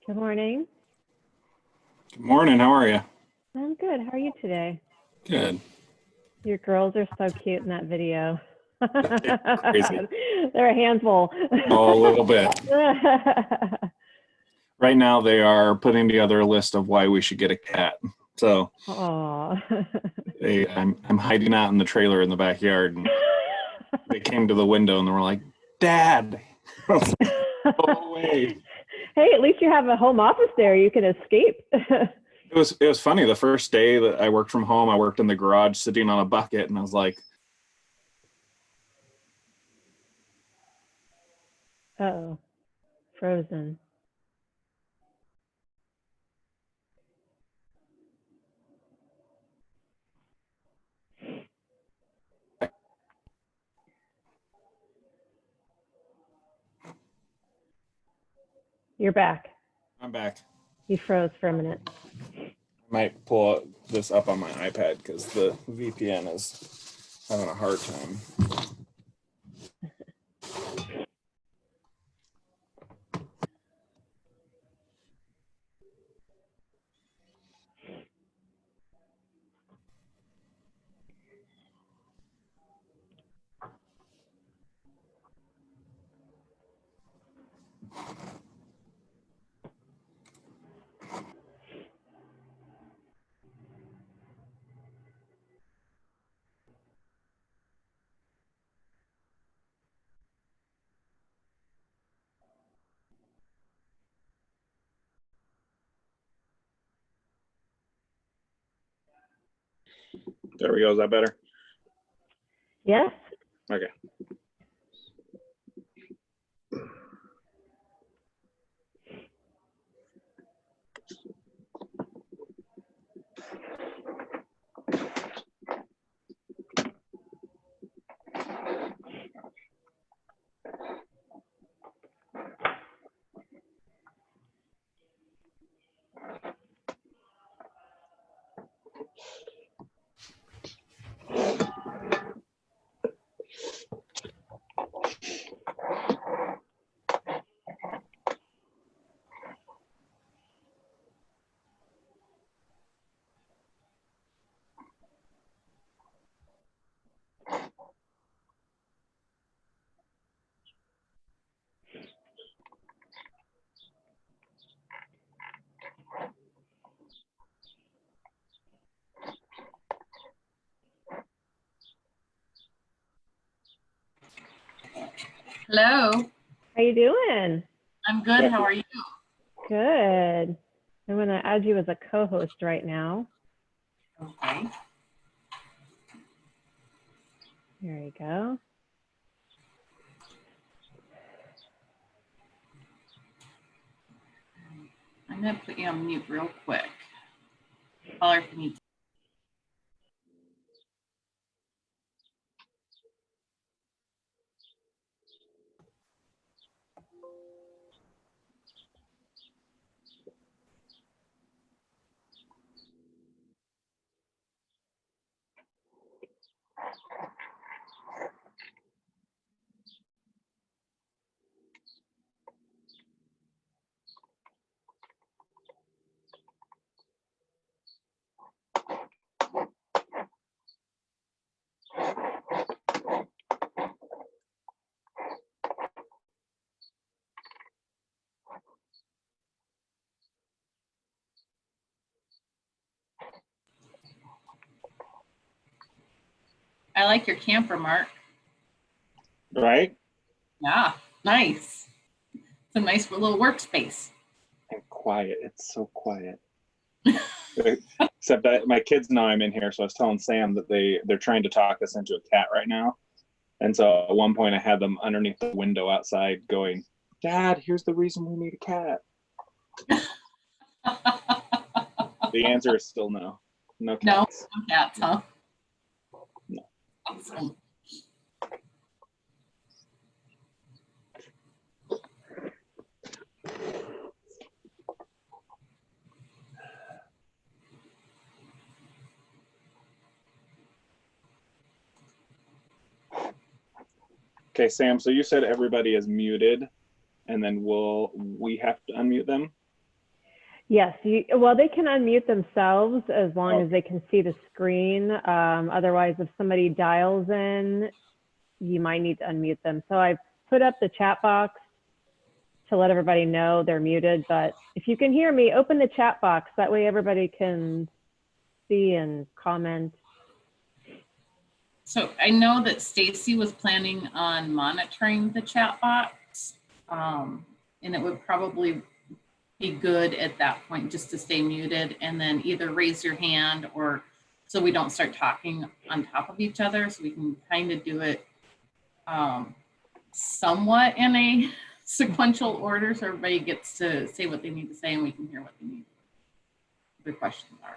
Good morning. Good morning. How are you? I'm good. How are you today? Good. Your girls are so cute in that video. Crazy. They're a handful. Oh, a little bit. Right now, they are putting together a list of why we should get a cat. So I'm hiding out in the trailer in the backyard, and they came to the window and they were like, "Dad, go away." Hey, at least you have a home office there. You can escape. It was funny. The first day that I worked from home, I worked in the garage sitting on a bucket, and I was like, Uh-oh, frozen. You're back. "I'm back." You froze for a minute. I might pull this up on my iPad because the VPN is having a hard time. There we go. Is that better? Yes. Okay. Hello. How you doing? I'm good. How are you? Good. I'm going to add you as a co-host right now. Okay. There you go. I'm going to put you on mute real quick. Caller, if you need. I like your camper, Mark. Right? Yeah, nice. It's a nice little workspace. And quiet. It's so quiet. Except that my kids know I'm in here, so I was telling Sam that they're trying to talk us into a cat right now. And so at one point I had them underneath the window outside going, "Dad, here's the reason we need a cat." The answer is still no. No cats. No cats, huh? No. Awesome. Okay, Sam, so you said everybody is muted, and then we have to unmute them? Yes, well, they can unmute themselves as long Okay. as they can see the screen. Otherwise, if somebody dials in, you might need to unmute them. So I've put up the chat box to let everybody know they're muted. But if you can hear me, open the chat box. That way everybody can see and comment. So I know that Stacy was planning on monitoring the chat box, and it would probably be good at that point just to stay muted and then either raise your hand or so we don't start talking on top of each other. So we can kind of do it somewhat in a sequential order so everybody gets to say what they need to say and we can hear what they need, their questions are.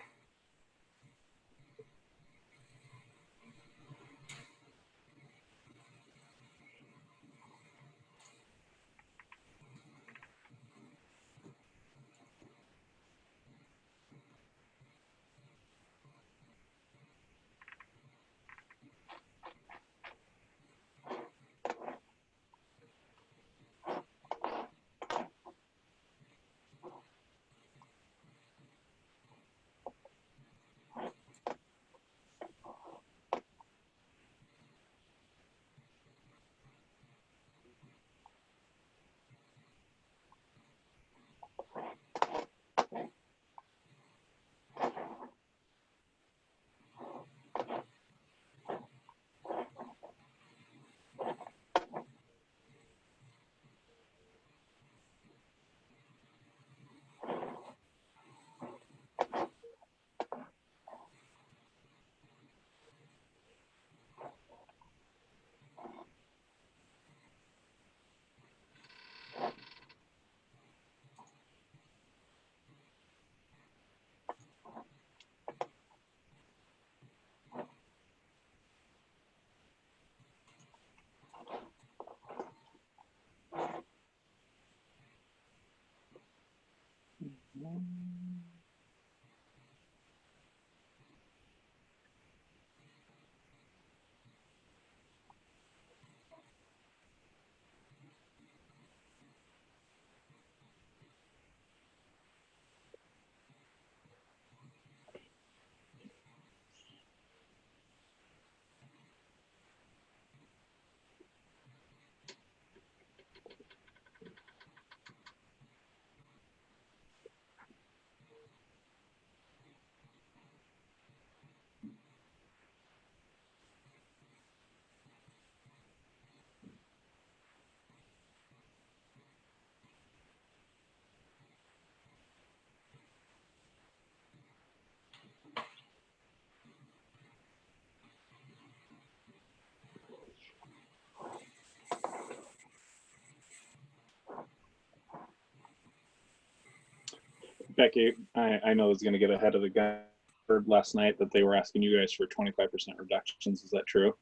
Becky, I know is going to get ahead of the gun. Heard last night that they were asking you guys for 25% reductions. Is that true?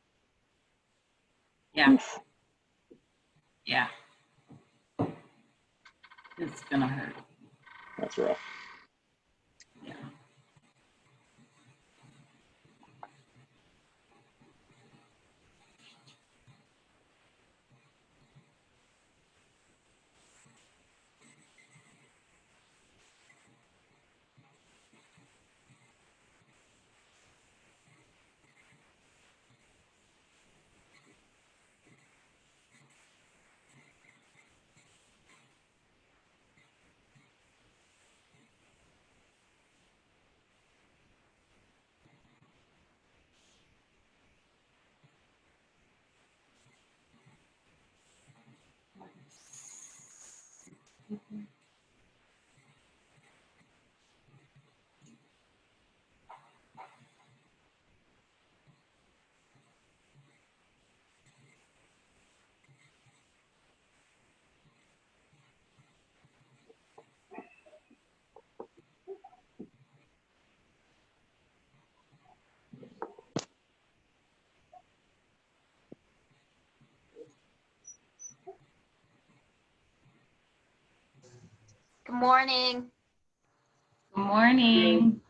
Yeah. Yeah. It's gonna hurt. That's rough. Yeah. Good morning. Good morning.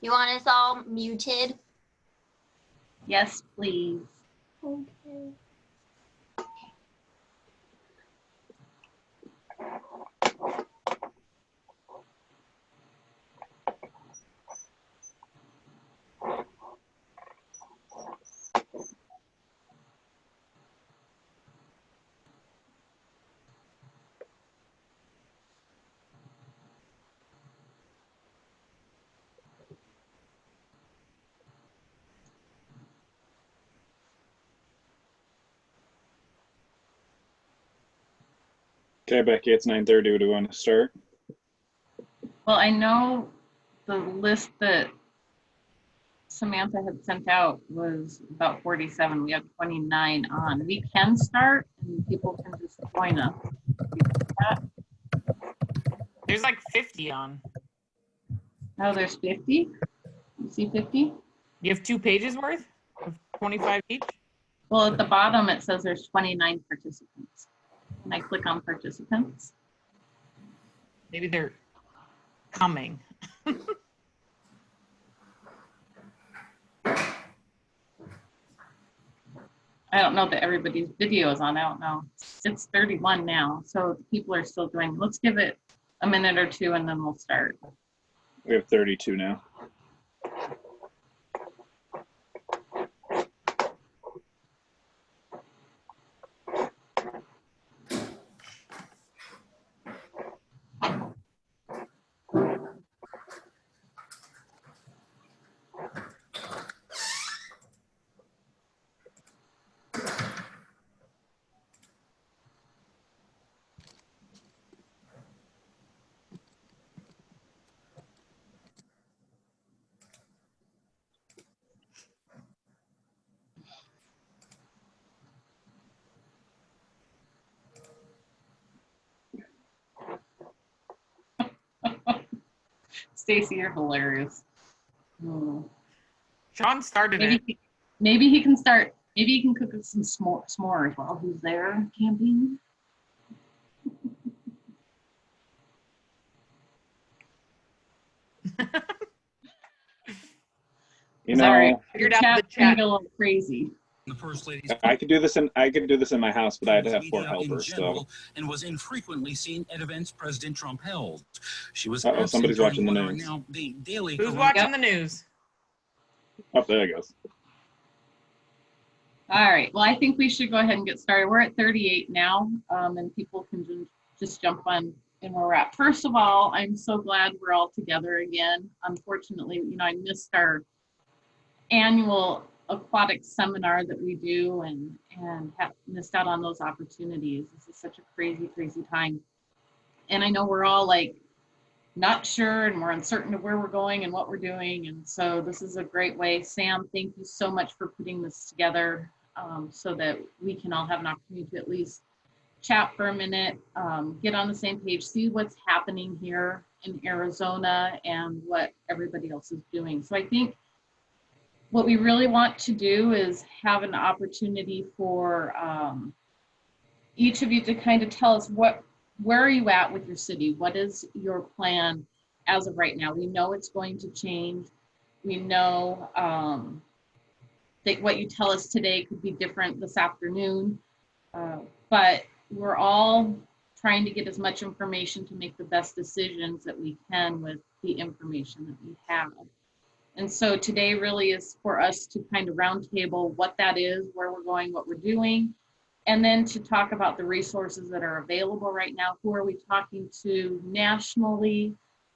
You want us all muted? Yes, please. Okay. Okay, Becky, it's 9:30. Do we want to start? Well, I know the list that Samantha had sent out was about 47. We have 29 on. We can start and people can just join us. There's like 50 on. Oh, there's 50? You see 50? You have 2 pages worth of 25 each? Well, at the bottom, it says there's 29 participants. Can I click on participants? Maybe they're coming. I don't know that everybody's video is on. I don't know. It's 31 now, so people are still doing. Let's give it a minute or two and then we'll start. We have 32 now. Stacy, you're hilarious. Sean started it. Maybe he can start. Maybe he can cook us some s'mores while he's there camping. You know, Sorry, figured out the chat. A little crazy. The First Lady's I could do this in my house, but I had to have 4 helpers. So. And was infrequently seen at events President Trump held. She was Somebody's watching the news. Now the daily. Who's watching the news? Oh, there it goes. All right. Well, I think we should go ahead and get started. We're at 38 now, and people can just jump on and where we're at. First of all, I'm so glad we're all together again. Unfortunately, I missed our annual aquatics seminar that we do and have missed out on those opportunities. This is such a crazy, crazy time. And I know we're all like not sure and we're uncertain of where we're going and what we're doing. And so this is a great way. Sam, thank you so much for putting this together so that we can all have an opportunity to at least chat for a minute, get on the same page, see what's happening here in Arizona and what everybody else is doing. So I think what we really want to do is have an opportunity for each of you to kind of tell us where are you at with your city? What is your plan as of right now? We know it's going to change. We know that what you tell us today could be different this afternoon, but we're all trying to get as much information to make the best decisions that we can with the information that we have. And so today really is for us to kind of roundtable what that is, where we're going, what we're doing, and then to talk about the resources that are available right now. Who are we talking to nationally?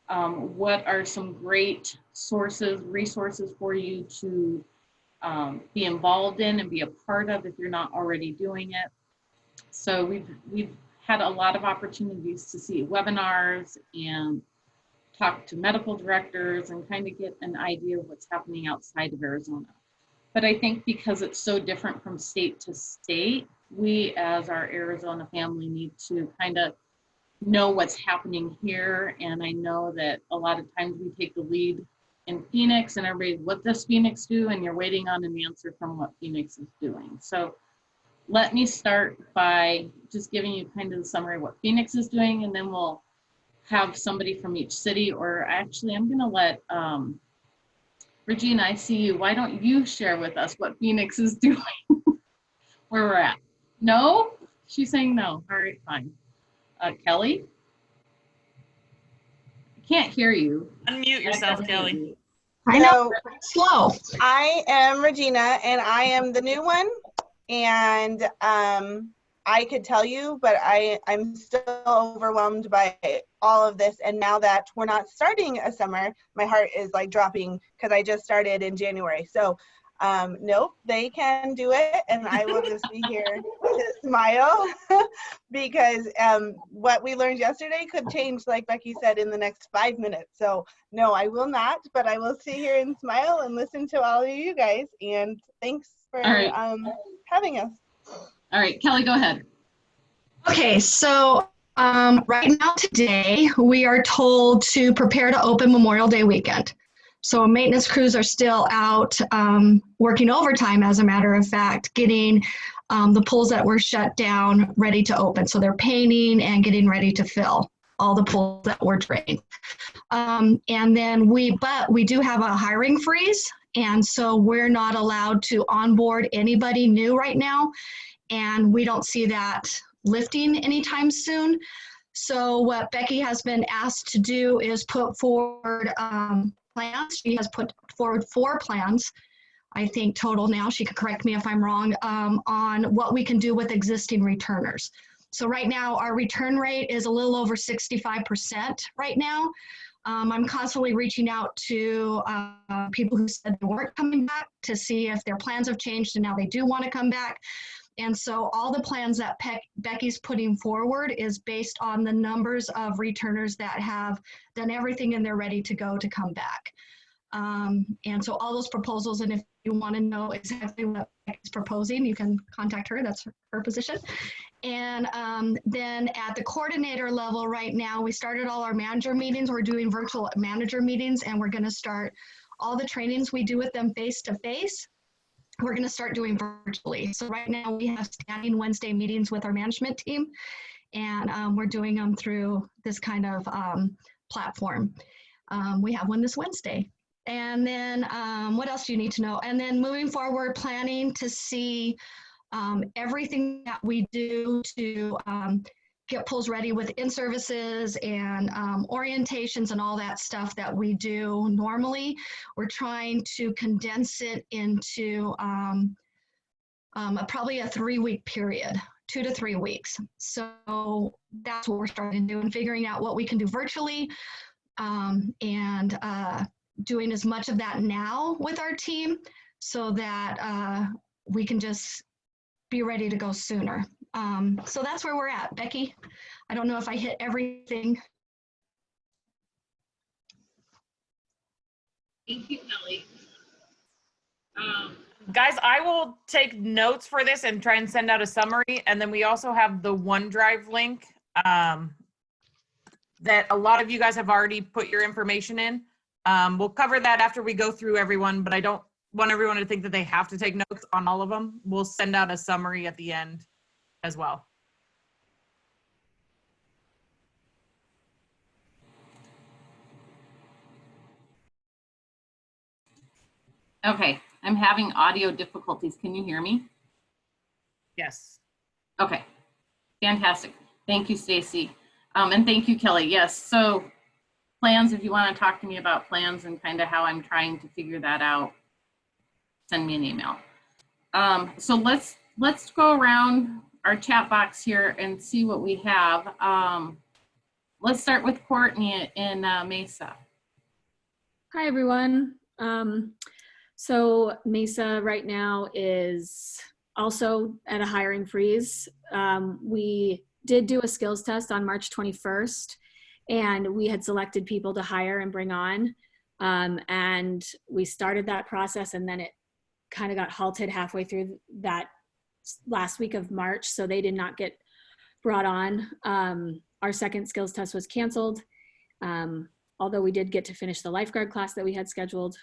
What are some great resources for you to be involved in and be a part of if you're not already doing it? So we've had a lot of opportunities to see webinars and talk to medical directors and kind of get an idea of what's happening outside of Arizona. But I think because it's so different from state to state, we as our Arizona family need to kind of know what's happening here. And I know that a lot of times we take the lead in Phoenix and everybody, what does Phoenix do? And you're waiting on an answer from what Phoenix is doing. So let me start by just giving you kind of the summary of what Phoenix is doing, and then we'll have somebody from each city, or actually I'm gonna let Regina, I see you. Why don't you share with us what Phoenix is doing, where we're at? No? She's saying no. All right, fine. Kelly? I can't hear you. Unmute yourself, Kelly. I know, slow. I am Regina, and I am the new one. And I could tell you, but I'm still overwhelmed by all of this. And now that we're not starting a summer, my heart is like dropping because I just started in January. So Nope, they can do it, and I will just be here to smile because what we learned yesterday could change, like Becky said, in the next 5 minutes. So no, I will not, but I will sit here and smile and listen to all of you guys. And thanks for having us. All right, Kelly, go ahead. Okay, so right now today, we are told to prepare to open Memorial Day weekend. So maintenance crews are still out working overtime, as a matter of fact, getting the pools that were shut down ready to open. So they're painting and getting ready to fill all the pools that were drained. And then we do have a hiring freeze. And so we're not allowed to onboard anybody new right now. And we don't see that lifting anytime soon. So what Becky has been asked to do is put forward plans. She has put forward 4 plans, I think total now, she could correct me if I'm wrong, on what we can do with existing returners. So right now our return rate is a little over 65% right now. I'm constantly reaching out to people who said they weren't coming back to see if their plans have changed and now they do want to come back. And so all the plans that Becky's putting forward is based on the numbers of returners that have done everything and they're ready to go to come back. And so all those proposals, and if you want to know exactly what Becky's proposing, you can contact her, that's her position. And then at the coordinator level right now, we started all our manager meetings. We're doing virtual manager meetings, and we're going to start all the trainings we do with them face-to-face. We're going to start doing virtually. So right now we have standing Wednesday meetings with our management team, and we're doing them through this kind of platform. We have one this Wednesday. And then what else do you need to know? And then moving forward, planning to see everything that we do to get pools ready with in-services and orientations and all that stuff that we do normally. We're trying to condense it into probably a 3-week period, 2 to 3 weeks. So that's what we're starting to do, and figuring out what we can do virtually, and doing as much of that now with our team so that we can just be ready to go sooner. So that's where we're at. Becky, I don't know if I hit everything. Thank you, Kelly. Guys, I will take notes for this and try and send out a summary. And then we also have the OneDrive link that a lot of you guys have already put your information in. We'll cover that after we go through everyone, but I don't want everyone to think that they have to take notes on all of them. We'll send out a summary at the end as well. Okay, I'm having audio difficulties. Can you hear me? Yes. Okay, fantastic. Thank you, Stacy. And thank you, Kelly. Yes, so plans, if you want to talk to me about plans and kind of how I'm trying to figure that out, send me an email. So let's go around our chat box here and see what we have. Let's start with Courtney in Mesa. Hi, everyone. So Mesa right now is also at a hiring freeze. We did do a skills test on March 21st, and we had selected people to hire and bring on. And we started that process, and then it kind of got halted halfway through that last week of March. So they did not get brought on. Our second skills test was canceled. Although we did get to finish the lifeguard class that we had scheduled.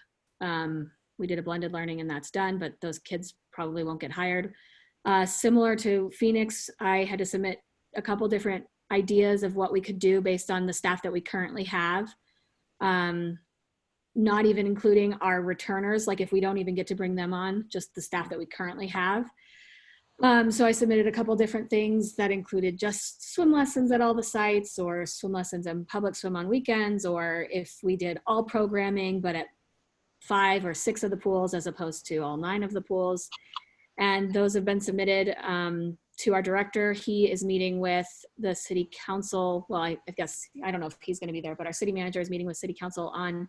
We did a blended learning and that's done, but those kids probably won't get hired. Similar to Phoenix, I had to submit a couple different ideas of what we could do based on the staff that we currently have. Not even including our returners, like if we don't even get to bring them on, just the staff that we currently have. So I submitted a couple different things that included just swim lessons at all the sites, or swim lessons and public swim on weekends, or if we did all programming, but at 5 or 6 of the pools as opposed to all 9 of the pools. And those have been submitted to our director. He is meeting with the city council. Well, I guess, I don't know if he's going to be there, but our city manager is meeting with city council on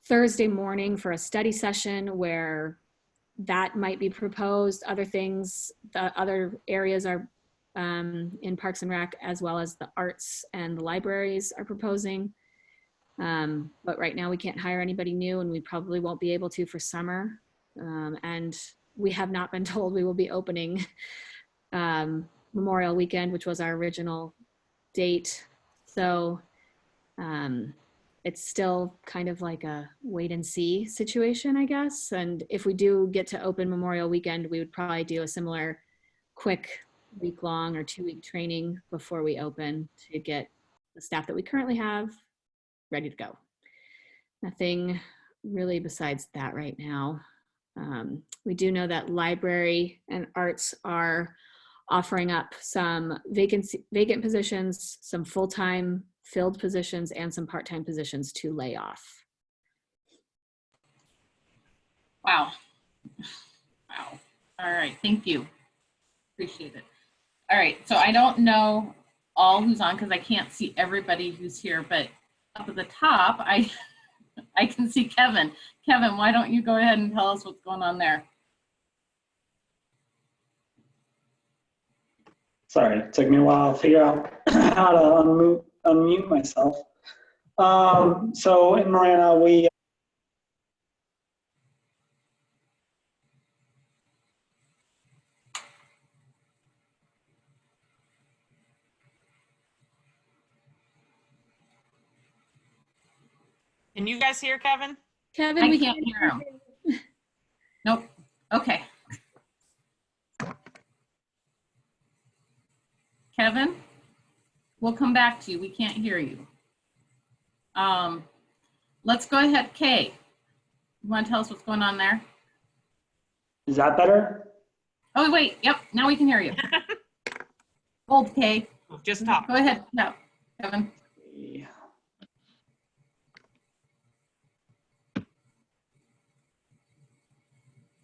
Thursday morning for a study session where that might be proposed. Other things, the other areas are in Parks and Rec, as well as the arts and the libraries are proposing. But right now we can't hire anybody new, and we probably won't be able to for summer. And we have not been told we will be opening Memorial Weekend, which was our original date. So it's still kind of like a wait and see situation, I guess. And if we do get to open Memorial Weekend, we would probably do a similar quick week-long or 2-week training before we open to get the staff that we currently have ready to go. Nothing really besides that right now. We do know that library and arts are offering up some vacant positions, some full-time filled positions, and some part-time positions to lay off. Wow. Wow. All right, thank you. Appreciate it. All right, so I don't know all who's on because I can't see everybody who's here, but up at the top, I can see Kevin. Kevin, why don't you go ahead and tell us what's going on there? Sorry, it took me a while to figure out how to unmute myself. So in Marana, we Can you guys hear Kevin? Kevin, I we can't hear him. Nope. Okay. Kevin, we'll come back to you. We can't hear you. Let's go ahead. Kay, you want to tell us what's going on there? Is that better? Oh, wait. Yep. Now we can hear you. Hold, Kay. Just talk. Go ahead. No, Kevin.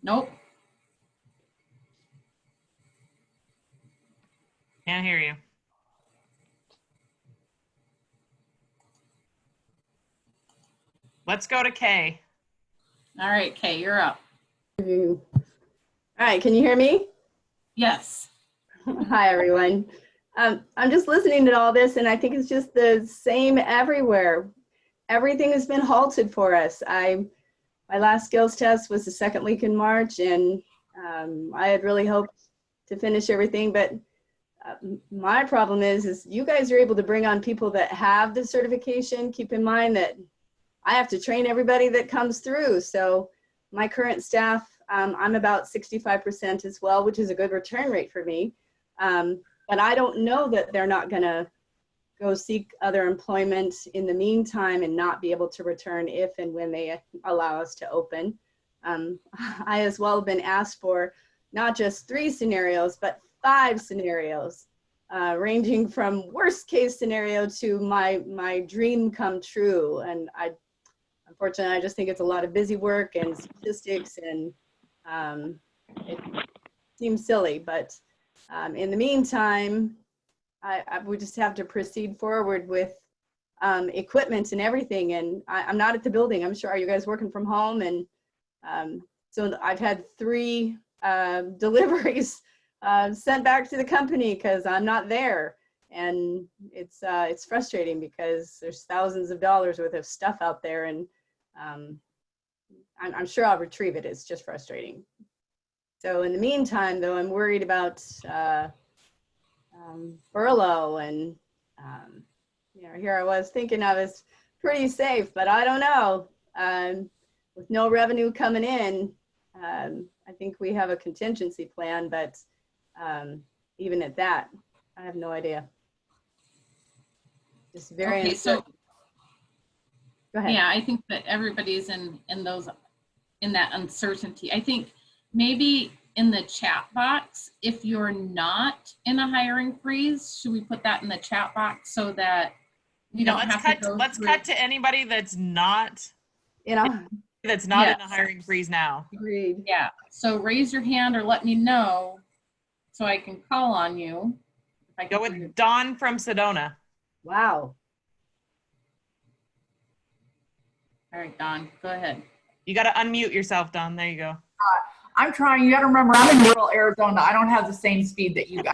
Nope. Can't hear you. Let's go to Kay. All right, Kay, you're up. All right, can you hear me? Yes. Hi, everyone. I'm just listening to all this, and I think it's just the same everywhere. Everything has been halted for us. My last skills test was the second week in March, and I had really hoped to finish everything, but my problem is you guys are able to bring on people that have the certification. Keep in mind that I have to train everybody that comes through. So my current staff, I'm about 65% as well, which is a good return rate for me. But I don't know that they're not gonna go seek other employment in the meantime and not be able to return if and when they allow us to open. I as well have been asked for not just 3 scenarios, but 5 scenarios, ranging from worst case scenario to my dream come true. And unfortunately, I just think it's a lot of busy work and statistics, and it seems silly, but in the meantime, we just have to proceed forward with equipment and everything. And I'm not at the building. I'm sure, are you guys working from home? And so I've had 3 deliveries sent back to the company because I'm not there. And it's frustrating because there's thousands of dollars worth of stuff out there, and I'm sure I'll retrieve it. It's just frustrating. So in the meantime, though, I'm worried about furlough, and here I was thinking I was pretty safe, but I don't know. With no revenue coming in, I think we have a contingency plan, but even at that, I have no idea. Just very Okay, uncertain. so Go ahead. yeah, I think that everybody's in that uncertainty. I think maybe in the chat box, if you're not in a hiring freeze, should we put that in the chat box so that we don't have to go Let's through? cut to anybody that's not Yes. in a hiring freeze now. Agreed. Yeah, so raise your hand or let me know so I can call on you. If I can Go with Dawn from Sedona. Wow. All right, Dawn, go ahead. You got to unmute yourself, Dawn. There you go. I'm trying. You got to remember, I'm in rural Arizona. I don't have the same speed that you guys.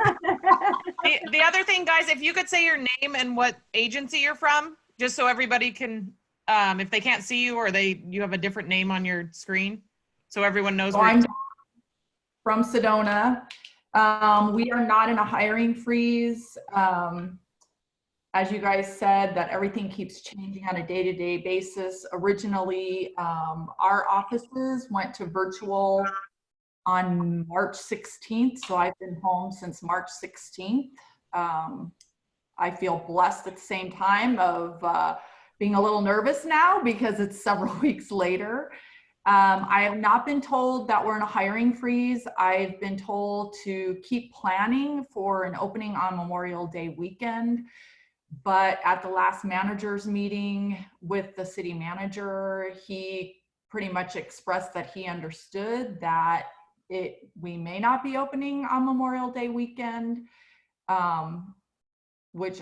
The other thing, guys, if you could say your name and what agency you're from, just so everybody can, if they can't see you or you have a different name on your screen, so everyone knows. So I'm from Sedona. We are not in a hiring freeze. As you guys said, that everything keeps changing on a day-to-day basis. Originally, our offices went to virtual on March 16th, so I've been home since March 16th. I feel blessed at the same time of being a little nervous now because it's several weeks later. I have not been told that we're in a hiring freeze. I've been told to keep planning for an opening on Memorial Day weekend. But at the last managers meeting with the city manager, he pretty much expressed that he understood that we may not be opening on Memorial Day weekend, which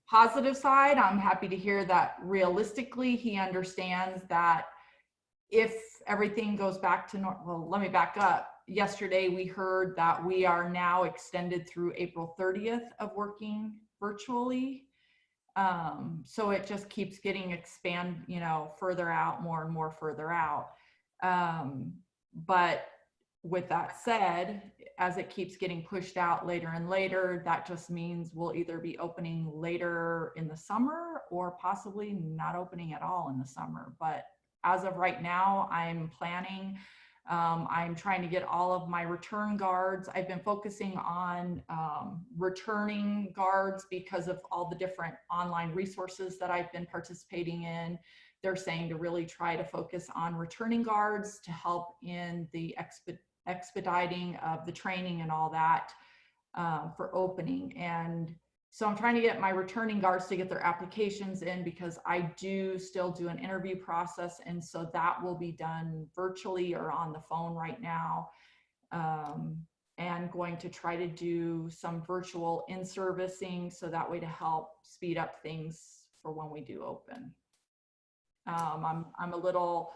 positive side, I'm happy to hear that realistically he understands that if everything goes back to normal. Well, let me back up. Yesterday we heard that we are now extended through April 30th of working virtually. So it just keeps getting further out, more and more further out. But with that said, as it keeps getting pushed out later and later, that just means we'll either be opening later in the summer or possibly not opening at all in the summer. But as of right now, I'm planning. I'm trying to get all of my return guards. I've been focusing on returning guards because of all the different online resources that I've been participating in. They're saying to really try to focus on returning guards to help in the expediting of the training and all that for opening. And so I'm trying to get my returning guards to get their applications in because I do still do an interview process. And so that will be done virtually or on the phone right now. And going to try to do some virtual in-servicing so that way to help speed up things for when we do open. I'm a little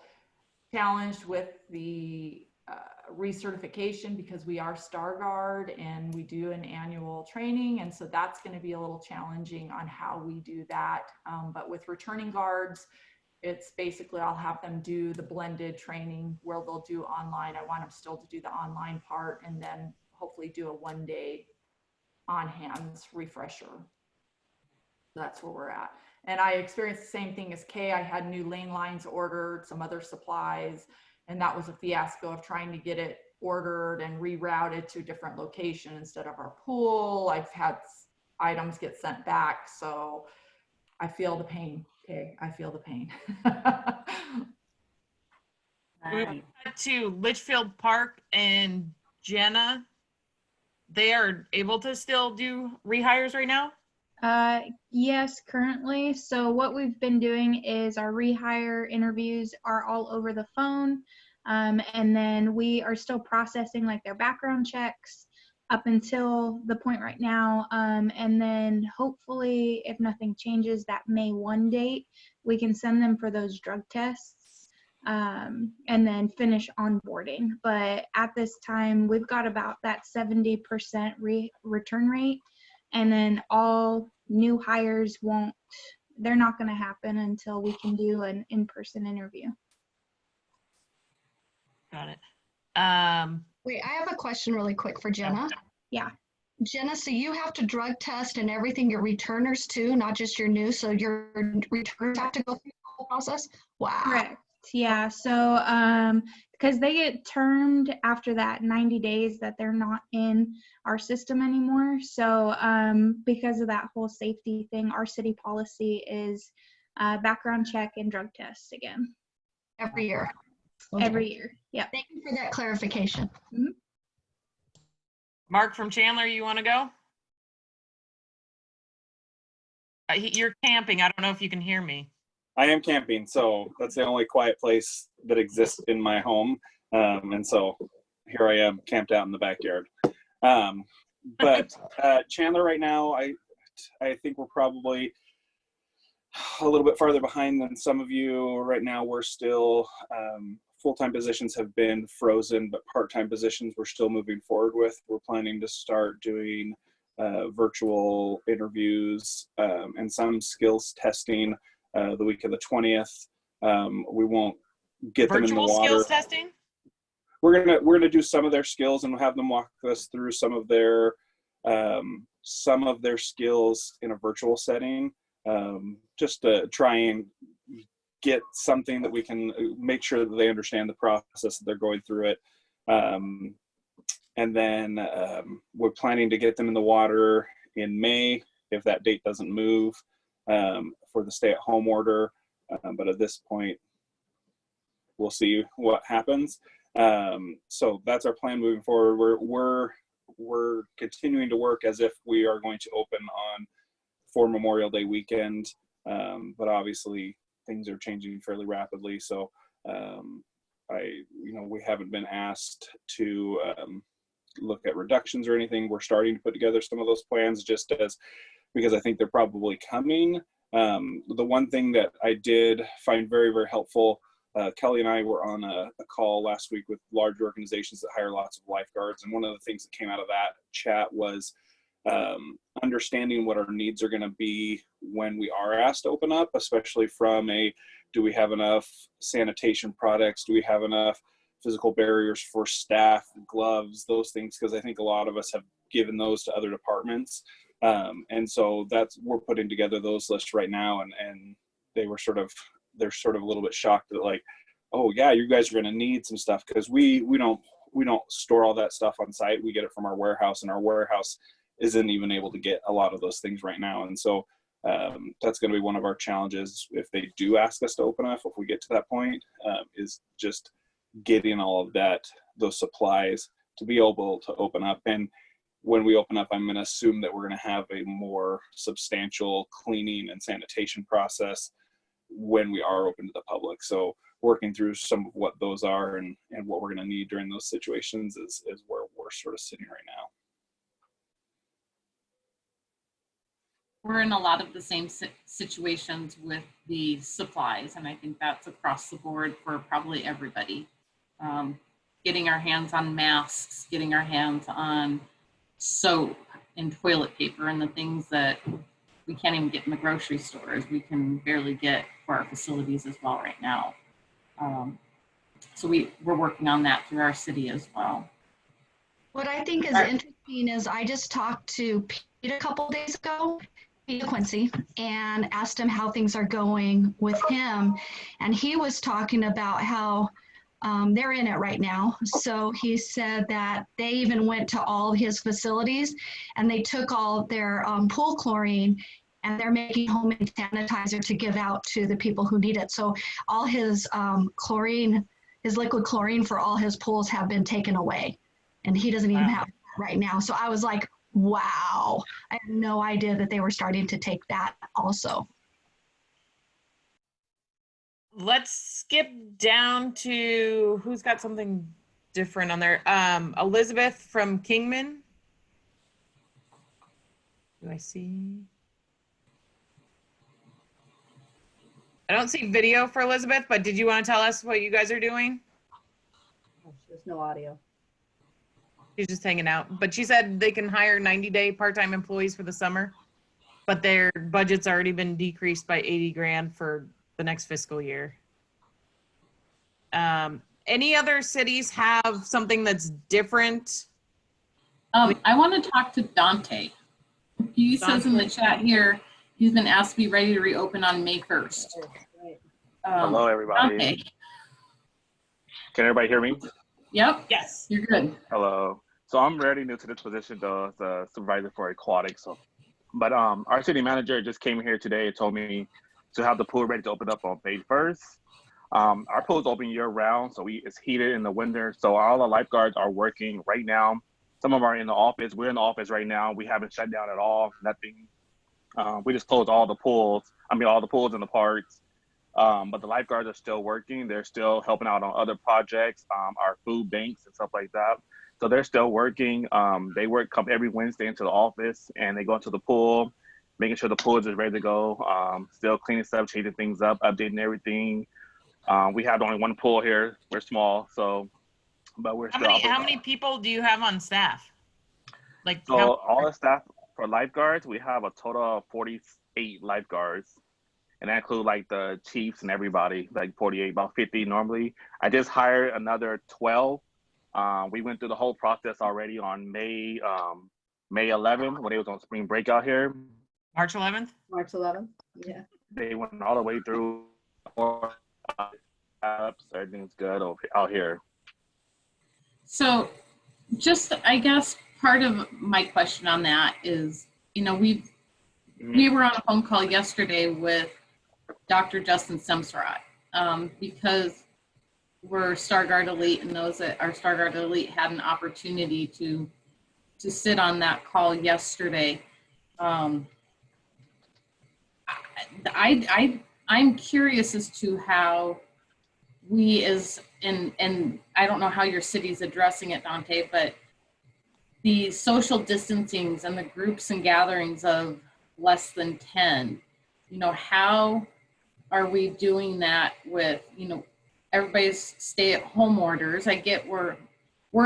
challenged with the recertification because we are Star Guard and we do an annual training, and so that's going to be a little challenging on how we do that. But with returning guards, it's basically I'll have them do the blended training where they'll do online. I want them still to do the online part and then hopefully do a one-day on-hands refresher. That's where we're at. And I experienced the same thing as Kay. I had new lane lines ordered, some other supplies, and that was a fiasco of trying to get it ordered and rerouted to a different location instead of our pool. I've had items get sent back, so I feel the pain. Okay, I feel the pain. We went to Litchfield Park and Jenna. They are able to still do rehires right now? Yes, currently. So what we've been doing is our rehire interviews are all over the phone. And then we are still processing like their background checks up until the point right now. And then hopefully if nothing changes, that May 1 date, we can send them for those drug tests and then finish onboarding. But at this time, we've got about that 70% return rate. And then all new hires they're not going to happen until we can do an in-person interview. Got it. Wait, I have a question really quick for Jenna. Yeah. Jenna, so you have to drug test and everything, your returners too, not just your new, so your returners have to go through the whole process? Wow. Correct. Yeah. So, because they get termed after that 90 days that they're not in our system anymore. So, because of that whole safety thing, our city policy is background check and drug tests again. Every year. Okay. Every year. Yeah. Thank you for that clarification. Mm-hmm. Mark from Chandler, you want to go? You're camping. I don't know if you can hear me. I am camping, so that's the only quiet place that exists in my home. And so here I am camped out in the backyard. But Chandler right now, I think we're probably a little bit farther behind than some of you. Right now we're still full-time positions have been frozen, but part-time positions we're still moving forward with. We're planning to start doing virtual interviews and some skills testing the week of the 20th. We won't get them in the Virtual water. skills testing? We're gonna do some of their skills and have them walk us through some of their skills in a virtual setting, just to try and get something that we can make sure that they understand the process that they're going through it. And then we're planning to get them in the water in May if that date doesn't move for the stay-at-home order. But at this point, we'll see what happens. So that's our plan moving forward. We're continuing to work as if we are going to open for Memorial Day weekend, but obviously things are changing fairly rapidly. So we haven't been asked to look at reductions or anything. We're starting to put together some of those plans because I think they're probably coming. The one thing that I did find very, very helpful, Kelly and I were on a call last week with large organizations that hire lots of lifeguards. And one of the things that came out of that chat was understanding what our needs are going to be when we are asked to open up, especially from do we have enough sanitation products? Do we have enough physical barriers for staff, gloves, those things? Because I think a lot of us have given those to other departments. And so we're putting together those lists right now. And they're sort of a little bit shocked that, like, oh yeah, you guys are going to need some stuff, because we don't store all that stuff on site. We get it from our warehouse, and our warehouse isn't even able to get a lot of those things right now. And so that's going to be one of our challenges if they do ask us to open up, if we get to that point, is just getting all of those supplies to be able to open up. And when we open up, I'm going to assume that we're going to have a more substantial cleaning and sanitation process when we are open to the public. So working through some of what those are and what we're going to need during those situations is where we're sort of sitting right now. We're in a lot of the same situations with the supplies, and I think that's across the board for probably everybody. Getting our hands on masks, getting our hands on soap and toilet paper, and the things that we can't even get in the grocery stores, we can barely get for our facilities as well right now. So we're working on that through our city as well. What I think is interesting is I just talked to Pete a couple days ago, Pete Quincy, and asked him how things are going with him. And he was talking about how they're in it right now. So he said that they even went to all his facilities and they took all their pool chlorine, and they're making homemade sanitizer to give out to the people who need it. So all his chlorine, his liquid chlorine for all his pools have been taken away, and he doesn't even have that right now. So I was like, wow, I had no idea that they were starting to take that also. Let's skip down to who's got something different on there. Elizabeth from Kingman. Do I see? I don't see video for Elizabeth, but did you want to tell us what you guys are doing? There's no audio. She's just hanging out. But she said they can hire 90-day part-time employees for the summer, but their budget's already been decreased by 80 grand for the next fiscal year. Any other cities have something that's different? I want to talk to Dante. He says in the chat here, he's been asked to be ready to reopen on May 1st. Hello, everybody. Dante. Can everybody hear me? Yep. Yes. You're good. Hello. So I'm very new to this position, though, as a supervisor for Aquatics. But our city manager just came here today and told me to have the pool ready to open up on May 1st. Our pool is open year round, so it's heated in the winter. So all the lifeguards are working right now. Some of them are in the office. We're in the office right now. We haven't shut down at all, nothing. We just closed all the pools. All the pools in the parks. But the lifeguards are still working. They're still helping out on other projects, our food banks and stuff like that. So they're still working. They come every Wednesday into the office, and they go into the pool, making sure the pool is ready to go. Still cleaning stuff, changing things up, updating everything. We have only one pool here. We're small, so, but we're still. How many people do you have on staff? Like, So all the staff for lifeguards, we have a total of 48 lifeguards, and that includes like the chiefs and everybody, like 48, about 50 normally. I just hired another 12. We went through the whole process already on May 11th when it was on spring break out here. March 11th? March 11th, yeah. They went all the way through. Everything's good out here. So just, I guess, part of my question on that is, you know, we were on a phone call yesterday with Dr. Justin Semsrott because we're Stargard Elite, and those that are Stargard Elite had an opportunity to sit on that call yesterday. I'm curious as to how we and I don't know how your city's addressing it, Dante, but the social distancings and the groups and gatherings of less than 10, you know, how are we doing that with, you know, everybody's stay-at-home orders? I get we're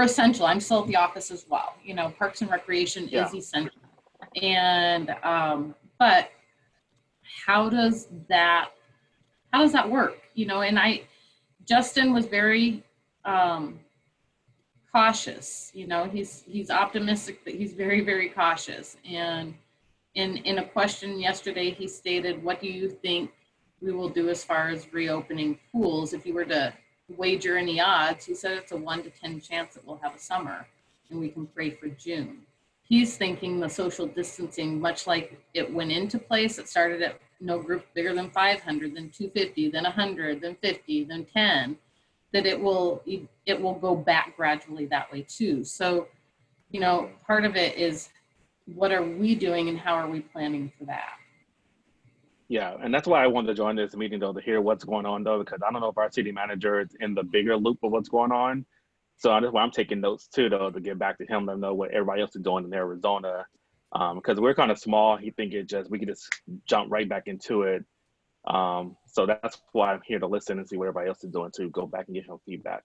essential. I'm still at the office as well. You know, Parks and Recreation is essential. And but how does that work? You know, and Justin was very cautious. You know, he's optimistic, but he's very, very cautious. And in a question yesterday, he stated, "What do you think we will do as far as reopening pools? If you were to wager any odds," he said it's a 1 to 10 chance that we'll have a summer, and we can pray for June. He's thinking the social distancing, much like it went into place, it started at no group bigger than 500, then 250, then 100, then 50, then 10, that it will go back gradually that way too. So, you know, part of it is what are we doing and how are we planning for that? Yeah, and that's why I wanted to join this meeting though, to hear what's going on though, because I don't know if our city manager is in the bigger loop of what's going on. So that's why I'm taking notes too though, to get back to him, let him know what everybody else is doing in Arizona. Because we're kind of small, he think we could just jump right back into it. So that's why I'm here to listen and see what everybody else is doing to go back and get him feedback.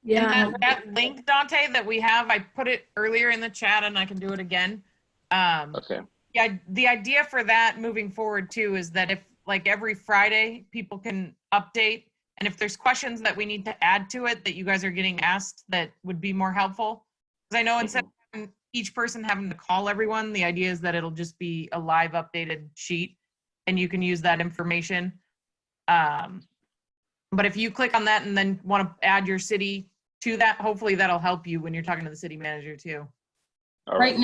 Yeah. And that link, Dante, that we have, I put it earlier in the chat and I can do it again. Okay. Yeah, the idea for that moving forward too is that if like every Friday people can update, and if there's questions that we need to add to it that you guys are getting asked that would be more helpful. Because I know instead of each person having to call everyone, the idea is that it'll just be a live updated sheet and you can use that information. But if you click on that and then want to add your city to that, hopefully that'll help you when you're talking to the city manager too. Right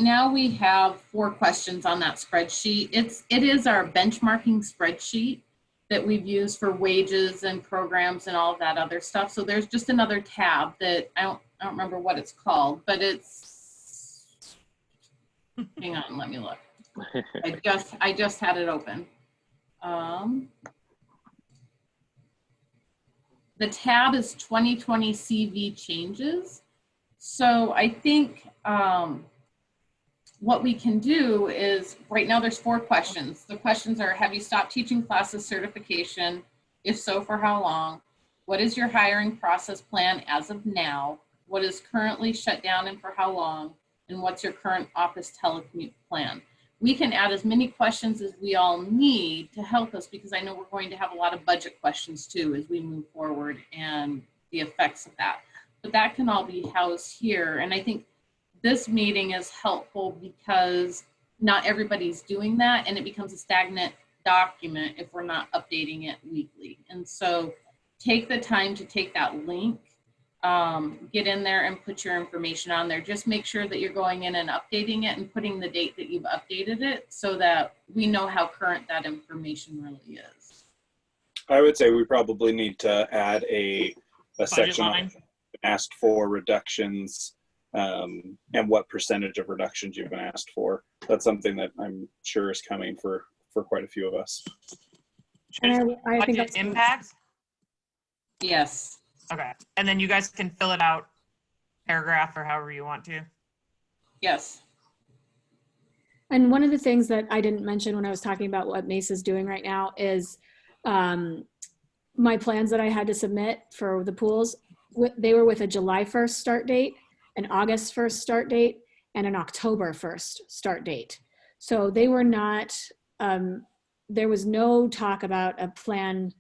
now we have 4 questions on that spreadsheet. It is our benchmarking spreadsheet that we've used for wages and programs and all of that other stuff. So there's just another tab that I don't remember what it's called, but it's, hang on, let me look. I just had it open. The tab is 2020 CV changes. So I think what we can do is, right now there's 4 questions. The questions are, have you stopped teaching classes certification? If so, for how long? What is your hiring process plan as of now? What is currently shut down and for how long? And what's your current office telecommute plan? We can add as many questions as we all need to help us, because I know we're going to have a lot of budget questions too as we move forward and the effects of that. But that can all be housed here. And I think this meeting is helpful because not everybody's doing that, and it becomes a stagnant document if we're not updating it weekly. And so take the time to take that link, get in there and put your information on there. Just make sure that you're going in and updating it and putting the date that you've updated it so that we know how current that information really is. I would say we probably need to add a section on asked for reductions, and what percentage of reductions you've been asked for. That's something that I'm sure is coming for quite a few of us. And I think that's impacts. Yes. Okay, and then you guys can fill it out paragraph or however you want to. Yes. And one of the things that I didn't mention when I was talking about what Mesa's doing right now is my plans that I had to submit for the pools, they were with a July 1st start date, an August 1st start date, and an October 1st start date. So they were not, there was no talk about a plan,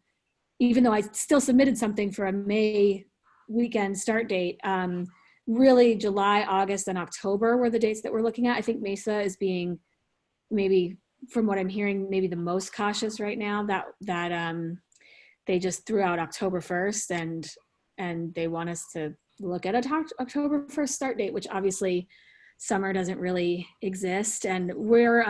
even though I still submitted something for a May weekend start date. Really July, August, and October were the dates that we're looking at. I think Mesa is being, maybe from what I'm hearing, maybe the most cautious right now, that they just threw out October 1st and they want us to look at a October 1st start date, which obviously summer doesn't really exist. And we're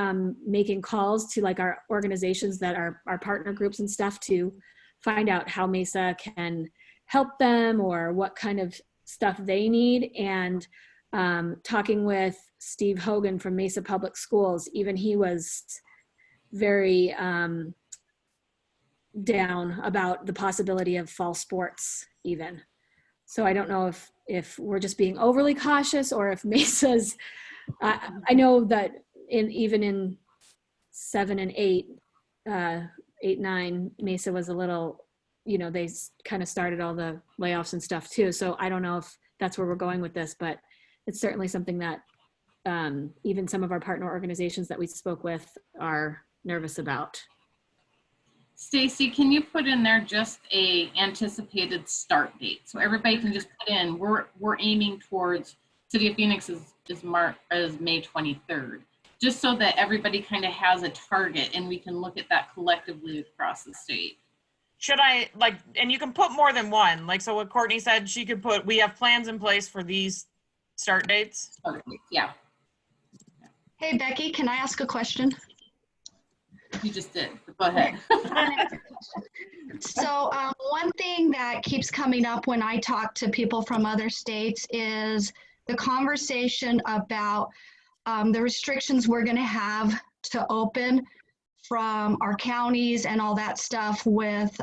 making calls to like our organizations that are our partner groups and stuff to find out how Mesa can help them or what kind of stuff they need. And talking with Steve Hogan from Mesa Public Schools, even he was very down about the possibility of fall sports even. So I don't know if we're just being overly cautious or if Mesa's, I know that even in 7 and 8, 8, 9, Mesa was a little, they kind of started all the layoffs and stuff too. So I don't know if that's where we're going with this, but it's certainly something that even some of our partner organizations that we spoke with are nervous about. Stacy, can you put in there just a anticipated start date? So everybody can just put in, we're aiming towards City of Phoenix is May 23rd, just so that everybody kind of has a target and we can look at that collectively across the state. Should I, and you can put more than one, so what Courtney said, she could put, we have plans in place for these start dates. Yeah. Hey, Becky, can I ask a question? You just did. Go ahead. So one thing that keeps coming up when I talk to people from other states is the conversation about the restrictions we're going to have to open from our counties and all that stuff with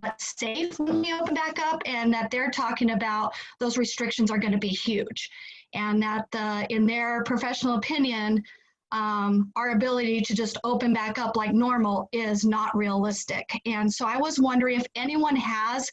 what's safe when we open back up, and that they're talking about those restrictions are going to be huge, and that in their professional opinion, our ability to just open back up like normal is not realistic. And so I was wondering if anyone has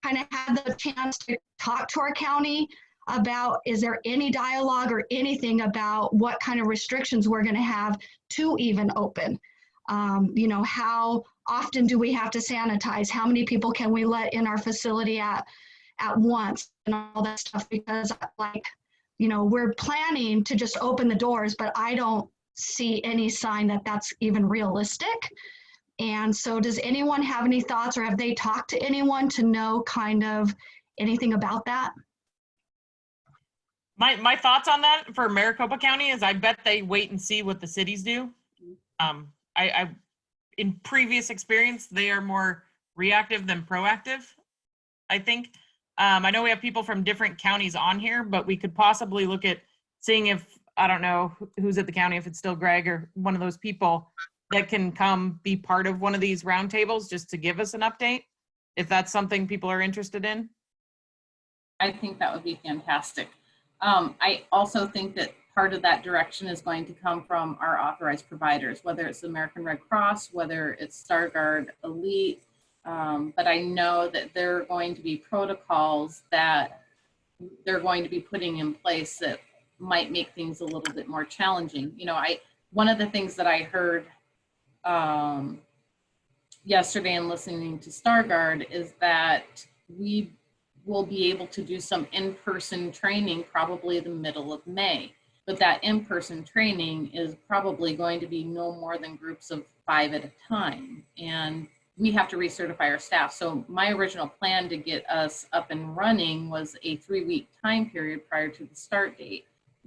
kind of had the chance to talk to our county about, is there any dialogue or anything about what kind of restrictions we're going to have to even open? How often do we have to sanitize? How many people can we let in our facility at once and all that stuff? Because we're planning to just open the doors, but I don't see any sign that that's even realistic. And so does anyone have any thoughts, or have they talked to anyone to know kind of anything about that? My thoughts on that for Maricopa County is I bet they wait and see what the cities do. I in previous experience, they are more reactive than proactive, I think. I know we have people from different counties on here, but we could possibly look at seeing if, I don't know who's at the county, if it's still Greg or one of those people that can come be part of one of these roundtables just to give us an update, if that's something people are interested in. I think that would be fantastic. I also think that part of that direction is going to come from our authorized providers, whether it's the American Red Cross, whether it's StarGuard Elite, but I know that there are going to be protocols that they're going to be putting in place that might make things a little bit more challenging. One of the things that I heard yesterday in listening to StarGuard is that we will be able to do some in-person training probably the middle of May. But that in-person training is probably going to be no more than groups of 5 at a time. And we have to recertify our staff. So my original plan to get us up and running was a 3-week time period prior to the start date.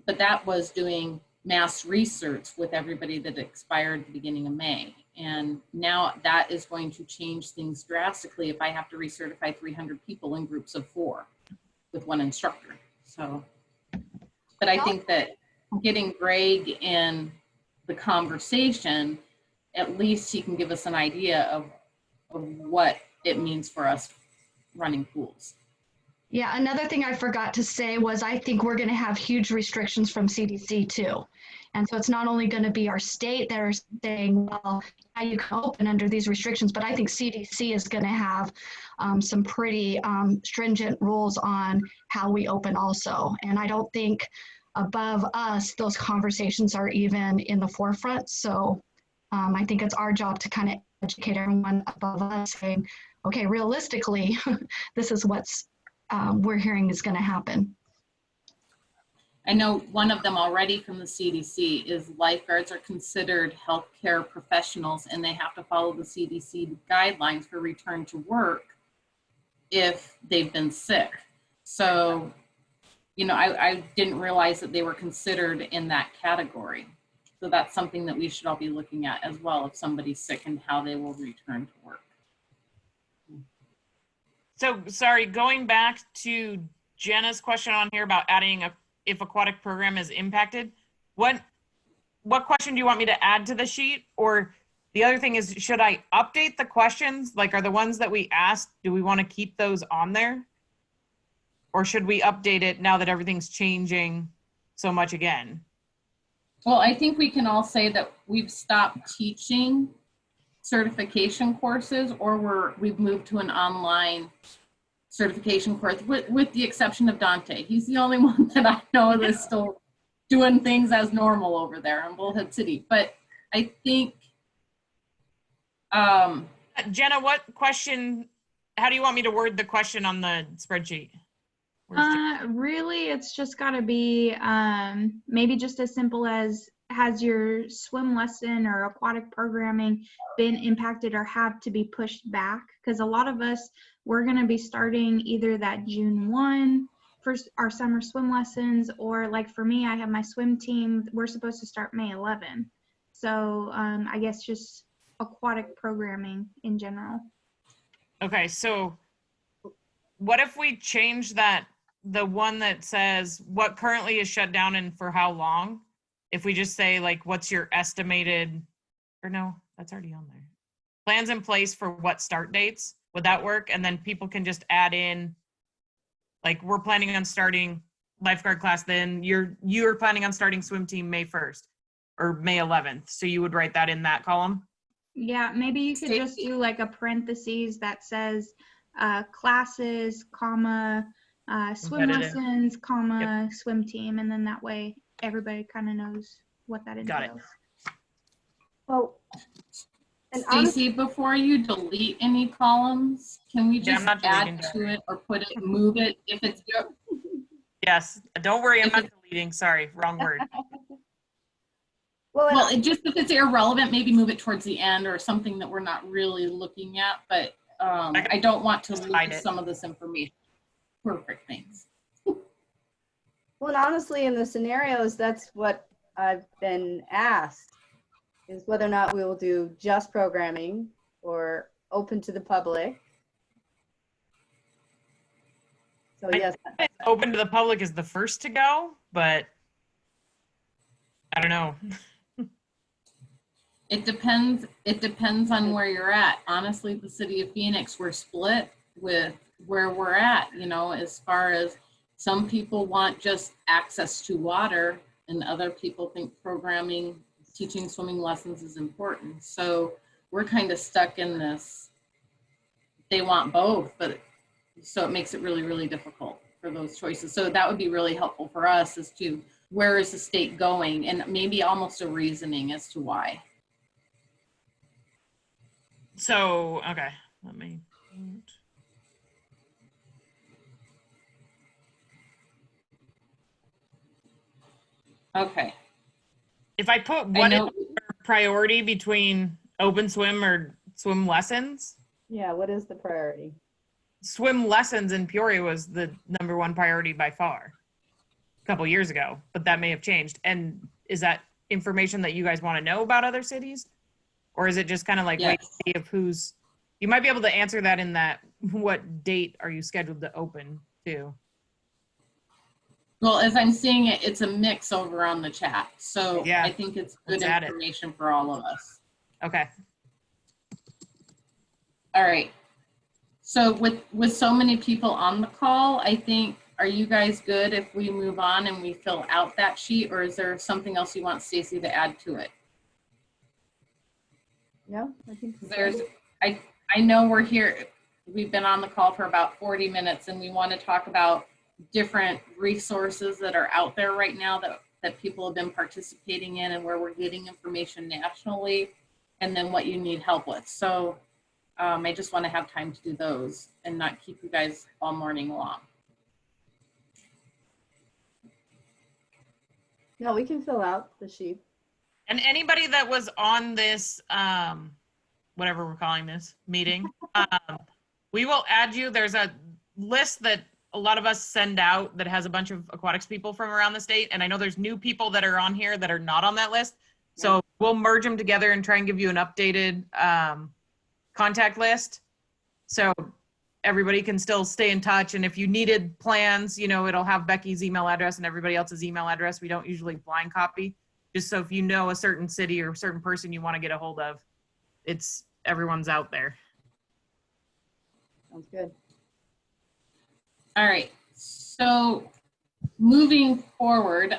But that was doing mass research with everybody that expired at the beginning of May. And now that is going to change things drastically if I have to recertify 300 people in groups of 4 with one instructor. So, but I think that getting Greg in the conversation, at least he can give us an idea of what it means for us running pools. Yeah, another thing I forgot to say was I think we're going to have huge restrictions from CDC too. And so it's not only going to be our state that are saying, well, yeah, you can open under these restrictions, but I think CDC is going to have some pretty stringent rules on how we open also. And I don't think above us, those conversations are even in the forefront. So I think it's our job to kind of educate everyone above us, saying, okay, realistically, this is what's we're hearing is going to happen. I know one of them already from the CDC is lifeguards are considered healthcare professionals and they have to follow the CDC guidelines for return to work if they've been sick. So, you know, I didn't realize that they were considered in that category. So that's something that we should all be looking at as well, if somebody's sick and how they will return to work. So, sorry, going back to Jenna's question on here about adding if aquatic program is impacted, what question do you want me to add to the sheet? Or the other thing is, should I update the questions? Like, are the ones that we asked, do we want to keep those on there? Or should we update it now that everything's changing so much again? Well, I think we can all say that we've stopped teaching certification courses, or we've moved to an online certification course, with the exception of Dante. He's the only one that I know that's still doing things as normal over there in Bullhead City. But I think, Jenna, what question, how do you want me to word the question on the spreadsheet? Really, it's just got to be maybe just as simple as, has your swim lesson or aquatic programming been impacted or have to be pushed back? Because a lot of us, we're going to be starting either that June 1 for our summer swim lessons, or like for me, I have my swim team, we're supposed to start May 11. So I guess just aquatic programming in general. Okay, so what if we change that, the one that says what currently is shut down and for how long? If we just say like, what's your estimated, or no, that's already on there. Plans in place for what start dates, would that work? And then people can just add in, like, we're planning on starting lifeguard class, then you're planning on starting swim team May 1st or May 11th. So you would write that in that column? Yeah, maybe you could just do like a parentheses that says classes, comma, swim lessons, comma, swim team, and then that way everybody kind of knows what that entails. Got it. Well, and Stacy, before you delete any columns, can we just add to it or put it, move it if it's good? Yes, don't worry, I'm not deleting, sorry, wrong word. Well, it just, if it's irrelevant, maybe move it towards the end or something that we're not really looking at, but I don't want to lose some of this information. Perfect, thanks. Well, honestly, in the scenarios, that's what I've been asked, is whether or not we will do just programming or open to the public. So yes. Open to the public is the first to go, but I don't know. It depends on where you're at. Honestly, the city of Phoenix, we're split with where we're at, you know, as far as some people want just access to water and other people think programming, teaching swimming lessons is important. So we're kind of stuck in this, they want both, but so it makes it really, really difficult for those choices. So that would be really helpful for us as to where is the state going, and maybe almost a reasoning as to why. So, okay, let me. Okay. If I put what is priority between open swim or swim lessons? Yeah, what is the priority? Swim lessons in Peoria was the #1 priority by far a couple years ago, but that may have changed. And is that information that you guys want to know about other cities? Or is it just kind of like wait to see if who's, you might be able to answer that in that, what date are you scheduled to open to? Well, as I'm seeing it, it's a mix over on the chat. So yeah, I think it's good information for all of us. Okay. All right. So with so many people on the call, I think are you guys good if we move on and we fill out that sheet, or is there something else you want Stacy to add to it? No, I think I know we're here, we've been on the call for about 40 minutes and we want to talk about different resources that are out there right now that people have been participating in and where we're getting information nationally, and then what you need help with. So I just want to have time to do those and not keep you guys all morning long. No, we can fill out the sheet. And anybody that was on this, whatever we're calling this meeting, we will add you. There's a list that a lot of us send out that has a bunch of aquatics people from around the state. And I know there's new people that are on here that are not on that list. So we'll merge them together and try and give you an updated contact list. So everybody can still stay in touch. And if you needed plans, you know, it'll have Becky's email address and everybody else's email address. We don't usually blind copy, just so if you know a certain city or a certain person you want to get a hold of, everyone's out there. Sounds good. All right, so moving forward,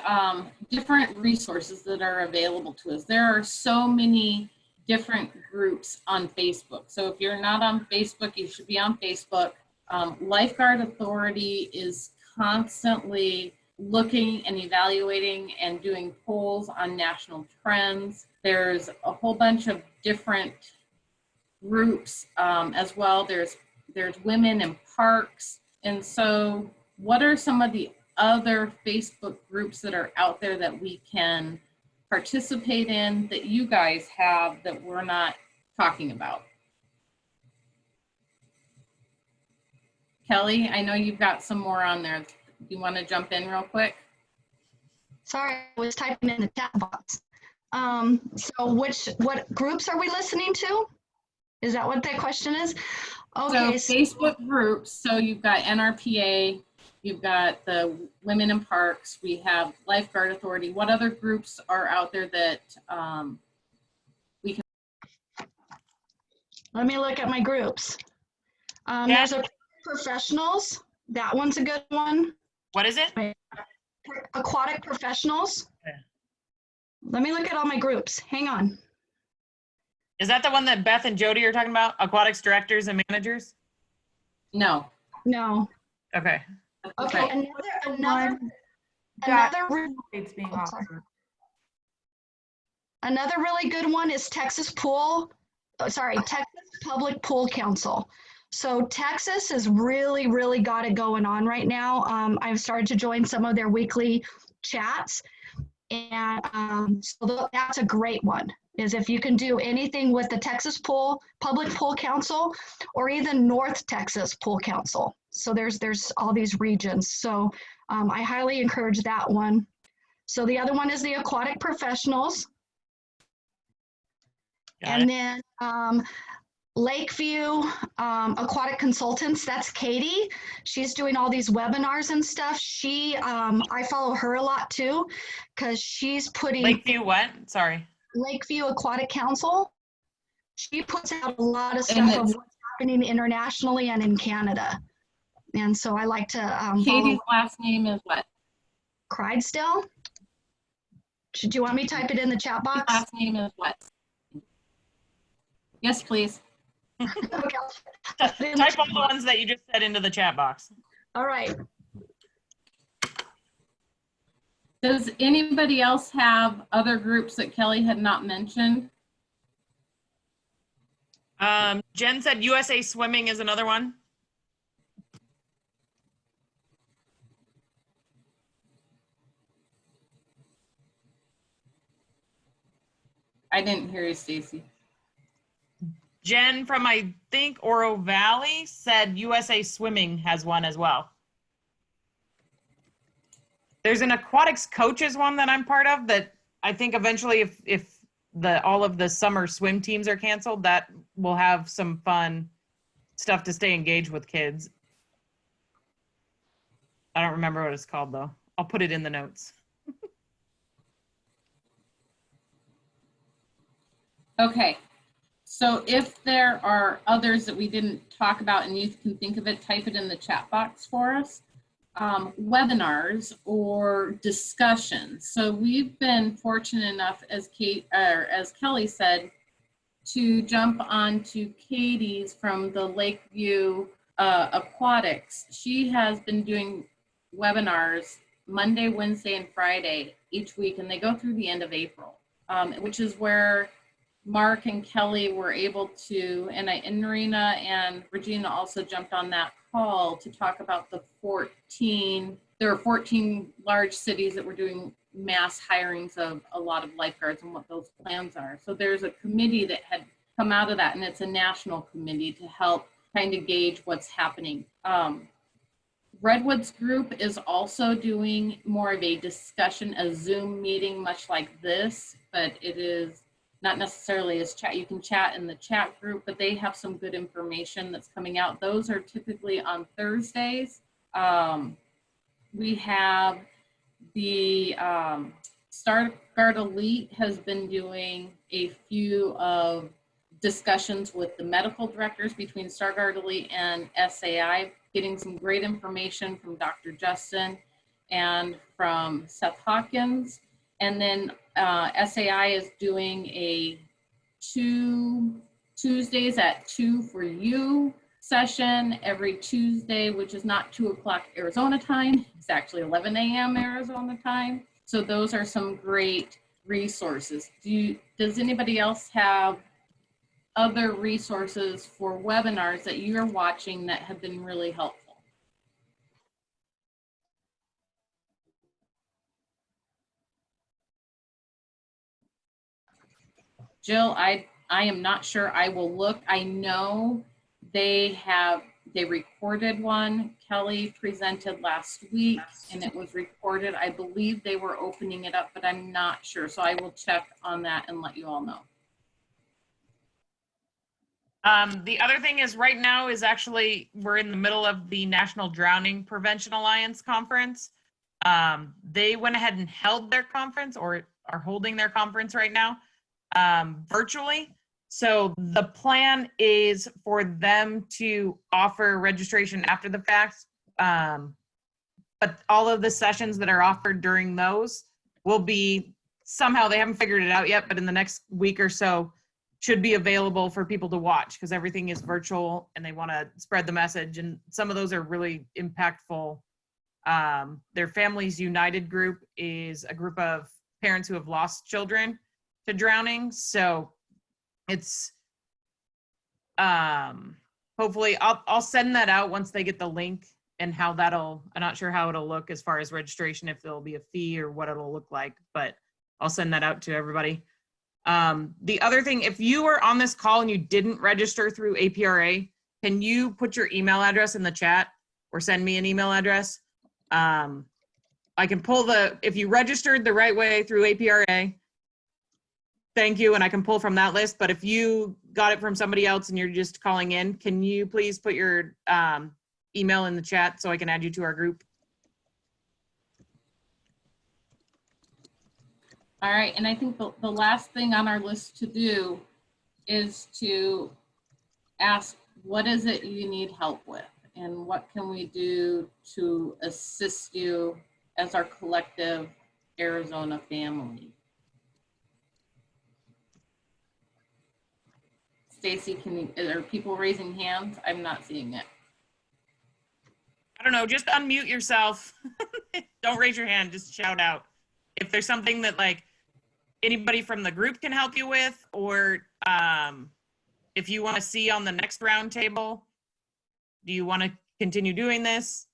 different resources that are available to us. There are so many different groups on Facebook. So if you're not on Facebook, you should be on Facebook. Lifeguard Authority is constantly looking and evaluating and doing polls on national trends. There's a whole bunch of different groups as well. There's Women in Parks. And so what are some of the other Facebook groups that are out there that we can participate in that you guys have that we're not talking about? Kelly, I know you've got some more on there. Do you want to jump in real quick? Sorry, I was typing in the chat box. So what groups are we listening to? Is that what that question is? Okay. So Facebook groups, so you've got NRPA, you've got the Women in Parks, we have Lifeguard Authority. What other groups are out there that we can? Let me look at my groups. There's professionals. That one's a good one. What is it? Aquatic professionals. Okay. Let me look at all my groups. Hang on. Is that the one that Beth and Jody are talking about? Aquatics directors and managers? No. No. Okay. Okay. Another really good one is Texas Public Pool Council. So Texas has really got it going on right now. I've started to join some of their weekly chats, and so that's a great one. Is if you can do anything with the Texas Public Pool Council, or even North Texas Pool Council. So there's all these regions. So I highly encourage that one. So the other one is the Aquatic Professionals. And then Lakeview Aquatic Consultants, that's Katie. She's doing all these webinars and stuff. I follow her a lot too, because she's putting— Lakeview what? Sorry. Lakeview Aquatic Council. She puts out a lot of stuff of what's happening internationally and in Canada. And so I like to Katie's last name is what? Clydesdale. Do you want me to type it in the chat box? Last name is what? Yes, please. Okay. Type all the ones that you just said into the chat box. All right. Does anybody else have other groups that Kelly had not mentioned? Jen said USA Swimming is another one. I didn't hear you, Stacy. Jen from, I think, Oro Valley said USA Swimming has one as well. There's an aquatics coaches one that I'm part of that I think eventually if all of the summer swim teams are canceled, that will have some fun stuff to stay engaged with kids. I don't remember what it's called though. I'll put it in the notes. Okay. So if there are others that we didn't talk about and you can think of it, type it in the chat box for us. webinars or discussions. So we've been fortunate enough, as Kelly said, to jump onto Katie's from the Lakeview Aquatics. She has been doing webinars Monday, Wednesday, and Friday each week, and they go through the end of April, which is where Mark and Kelly were able to, and Marina and Regina also jumped on that call to talk about the 14, there are 14 large cities that were doing mass hirings of a lot of lifeguards and what those plans are. So there's a committee that had come out of that, and it's a national committee to help kind of gauge what's happening. Redwood's group is also doing more of a discussion, a Zoom meeting, much like this, but it is not necessarily as chat. You can chat in the chat group, but they have some good information that's coming out. Those are typically on Thursdays. We have the Starguard Elite has been doing a few of discussions with the medical directors between Starguard Elite and SAI, getting some great information from Dr. Justin and from Seth Hawkins. And then SAI is doing a Tuesdays at 2 for you session every Tuesday, which is not 2 o'clock Arizona time. It's actually 11 a.m. Arizona time. So those are some great resources. Does anybody else have other resources for webinars that you're watching that have been really helpful? Jill, I am not sure. I will look. I know they recorded one. Kelly presented last week and it was recorded. I believe they were opening it up, but I'm not sure. So I will check on that and let you all know. The other thing is right now is actually, we're in the middle of the National Drowning Prevention Alliance conference. They went ahead and held their conference, or are holding their conference right now, virtually. So the plan is for them to offer registration after the fact. But all of the sessions that are offered during those will be, somehow they haven't figured it out yet, but in the next week or so, should be available for people to watch, because everything is virtual and they want to spread the message. And some of those are really impactful. Their Families United group is a group of parents who have lost children to drowning. So it's, hopefully I'll send that out once they get the link, and how I'm not sure how it'll look as far as registration, if there'll be a fee or what it'll look like, but I'll send that out to everybody. The other thing, if you were on this call and you didn't register through APRA, can you put your email address in the chat or send me an email address? I can pull if you registered the right way through APRA, thank you, and I can pull from that list. But if you got it from somebody else and you're just calling in, can you please put your email in the chat so I can add you to our group? All right, and I think the last thing on our list to do is to ask, what is it you need help with? And what can we do to assist you as our collective Arizona family? Stacy, are people raising hands? I'm not seeing it. I don't know, just unmute yourself. Don't raise your hand, just shout out. If there's something that like anybody from the group can help you with, or if you want to see on the next roundtable, do you want to continue doing this?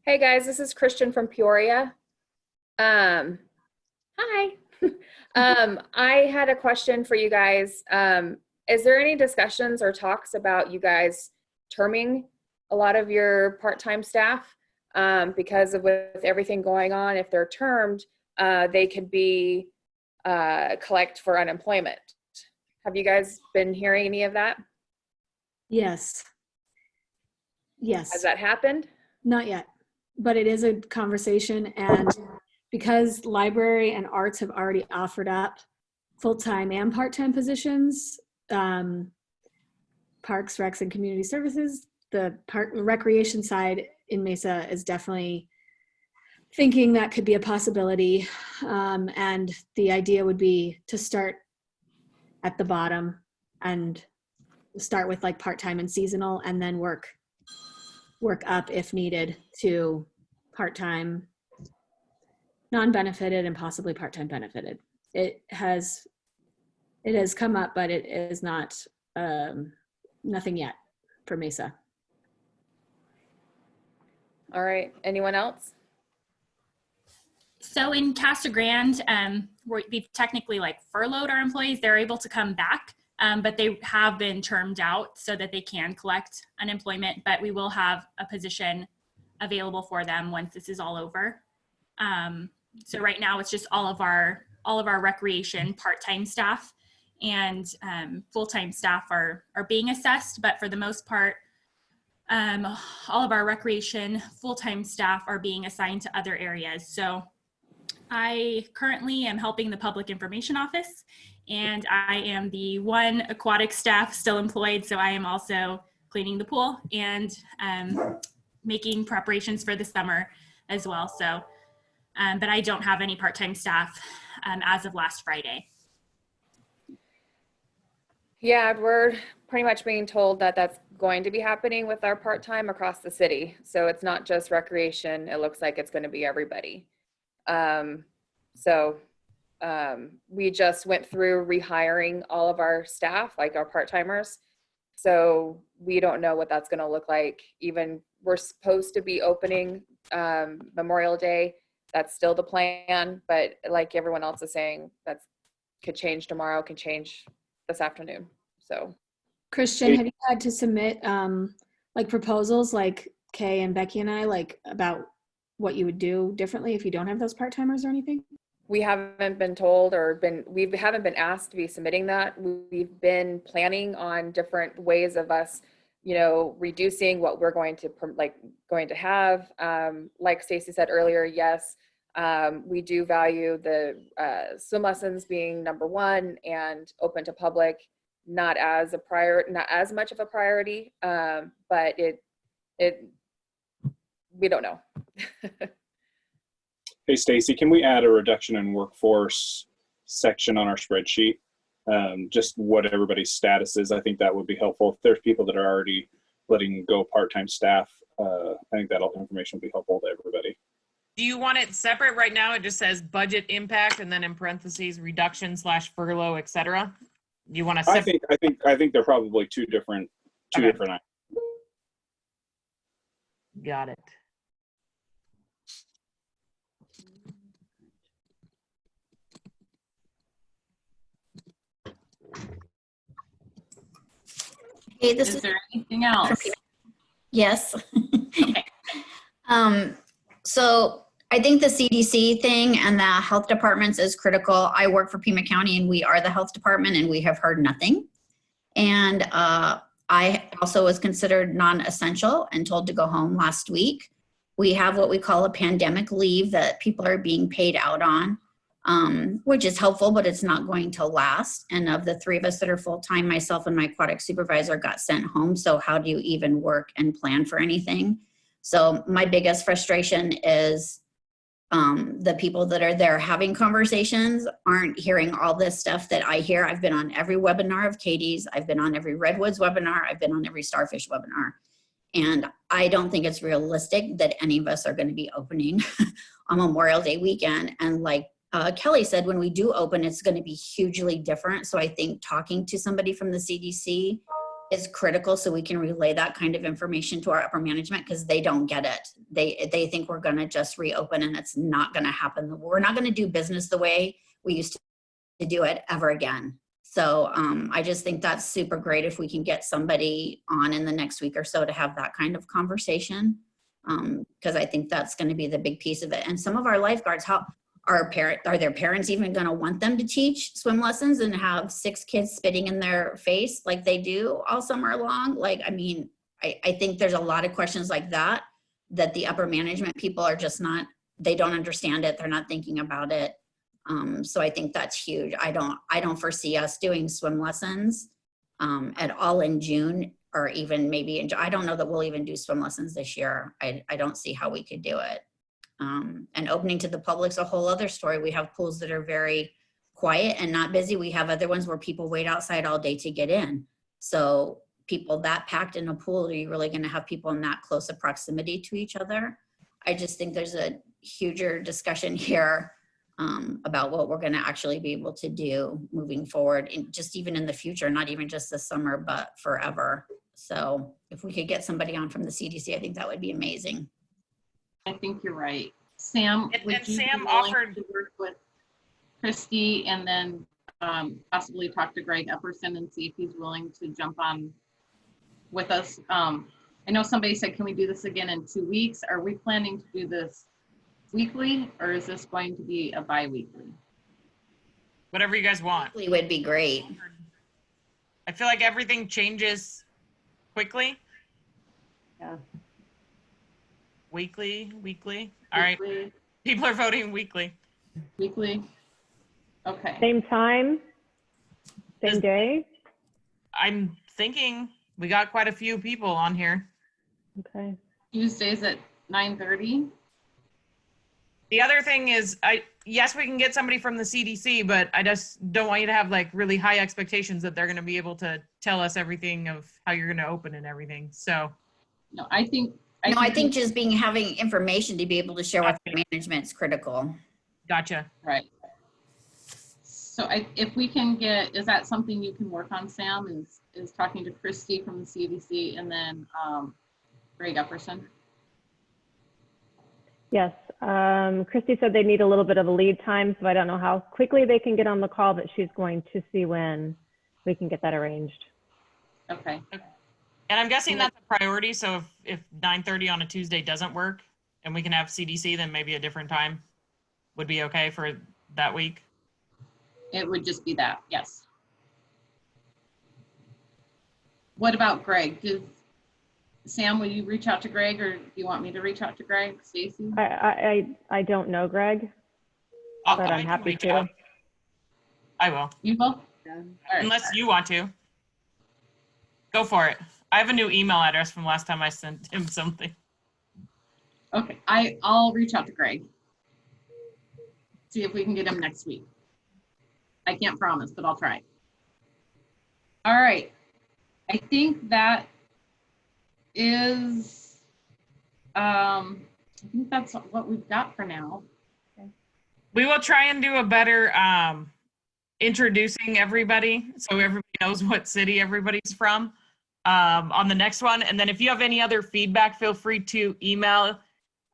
Hey guys, this is Christian from Peoria. Hi. I had a question for you guys. Is there any discussions or talks about you guys terming a lot of your part-time staff? Because with everything going on, if they're termed, they could be collect for unemployment. Have you guys been hearing any of that? Yes. Yes. Has that happened? Not yet, but it is a conversation. And because library and arts have already offered up full-time and part-time positions, Parks, Recs, and Community Services, the recreation side in Mesa is definitely thinking that could be a possibility. And the idea would be to start at the bottom and start with like part-time and seasonal, and then work up if needed to part-time, non-benefited, and possibly part-time benefited. It has come up, but it is not nothing yet for Mesa. All right, anyone else? So in Casa Grande, we've technically like furloughed our employees. They're able to come back, but they have been termed out so that they can collect unemployment, but we will have a position available for them once this is all over. So right now it's just all of our recreation part-time staff and full-time staff are being assessed, but for the most part, all of our recreation full-time staff are being assigned to other areas. So I currently am helping the public information office, and I am the one aquatic staff still employed. So I am also cleaning the pool and making preparations for the summer as well. So, but I don't have any part-time staff as of last Friday. Yeah, we're pretty much being told that that's going to be happening with our part-time across the city. So it's not just recreation. It looks like it's going to be everybody. We just went through rehiring all of our staff, like our part-timers. So we don't know what that's going to look like. Even we're supposed to be opening Memorial Day. That's still the plan. But like everyone else is saying, that could change tomorrow, can change this afternoon. So Christian, have you had to submit like proposals like Kay and Becky and I, like about what you would do differently if you don't have those part-timers or anything? we haven't been told we haven't been asked to be submitting that. We've been planning on different ways of us, reducing what we're going to have. Like Stacy said earlier, yes, we do value the swim lessons being number one and open to public, not as much of a priority, but we don't know. Hey, Stacy, can we add a reduction in workforce section on our spreadsheet? Just what everybody's status is. I think that would be helpful. If there's people that are already letting go part-time staff, I think that information will be helpful to everybody. Do you want it separate? Right now it just says budget impact and then in parentheses reduction/furlough, etc. You want to separate? I think they're probably two different items. Got it. Hey, Is there anything else? Yes. Okay. So I think the CDC thing and the health departments is critical. I work for Pima County and we are the health department and we have heard nothing. And I also was considered non-essential and told to go home last week. We have what we call a pandemic leave that people are being paid out on, which is helpful, but it's not going to last. And of the three of us that are full-time, myself and my aquatic supervisor got sent home. So how do you even work and plan for anything? So my biggest frustration is the people that are there having conversations aren't hearing all this stuff that I hear. I've been on every webinar of Katie's. I've been on every Redwoods webinar. I've been on every Starfish webinar. And I don't think it's realistic that any of us are going to be opening on Memorial Day weekend. And like Kelly said, when we do open, it's going to be hugely different. So I think talking to somebody from the CDC is critical so we can relay that kind of information to our upper management, because they don't get it. They think we're going to just reopen, and it's not going to happen. We're not going to do business the way we used to do it ever again. So I just think that's super great if we can get somebody on in the next week or so to have that kind of conversation, because I think that's going to be the big piece of it. And some of our lifeguards, are their parents even going to want them to teach swim lessons and have 6 kids spitting in their face like they do all summer long? Like, I mean, I think there's a lot of questions like that the upper management people are just not, they don't understand it. They're not thinking about it. So I think that's huge. I don't foresee us doing swim lessons at all in June. or even maybe, I don't know that we'll even do swim lessons this year. I don't see how we could do it. And opening to the public's a whole other story. We have pools that are very quiet and not busy. We have other ones where people wait outside all day to get in. So people that packed in a pool, are you really going to have people in that close of proximity to each other? I just think there's a huger discussion here about what we're going to actually be able to do moving forward, just even in the future, not even just this summer, but forever. So if we could get somebody on from the CDC, I think that would be amazing. I think you're right. Sam, would you Sam be willing offered to work with Christy and then possibly talk to Greg Epperson and see if he's willing to jump on with us? I know somebody said, can we do this again in 2 weeks? Are we planning to do this weekly, or is this going to be a bi-weekly? Whatever you guys want. Weekly would be great. I feel like everything changes quickly. Yeah. Weekly. All right. People are voting weekly. Weekly. Okay. Same time, same day. I'm thinking we got quite a few people on here. Okay. Tuesdays at 9:30. The other thing is, yes, we can get somebody from the CDC, but I just don't want you to have like really high expectations that they're going to be able to tell us everything of how you're going to open and everything. So, no, I think just having information to be able to share with management is critical. Gotcha. Right. So if we can get, is that something you can work on, Sam, is talking to Christy from the CDC and then Greg Epperson? Yes. Christy said they need a little bit of a lead time, so I don't know how quickly they can get on the call, but she's going to see when we can get that arranged. Okay. And I'm guessing that's a priority. So if 9:30 on a Tuesday doesn't work and we can have CDC, then maybe a different time would be okay for that week. It would just be that, yes. What about Greg? Sam, will you reach out to Greg, or do you want me to reach out to Greg, Stacy? I don't know Greg, but I'm happy to. I will. You will? Yeah. Right. Unless you want to. Go for it. I have a new email address from last time I sent him something. Okay, I'll reach out to Greg. See if we can get him next week. I can't promise, but I'll try. All right. I think that is, I think that's what we've got for now. Okay. We will try and do a better introducing everybody so everybody knows what city everybody's from on the next one. And then if you have any other feedback, feel free to email.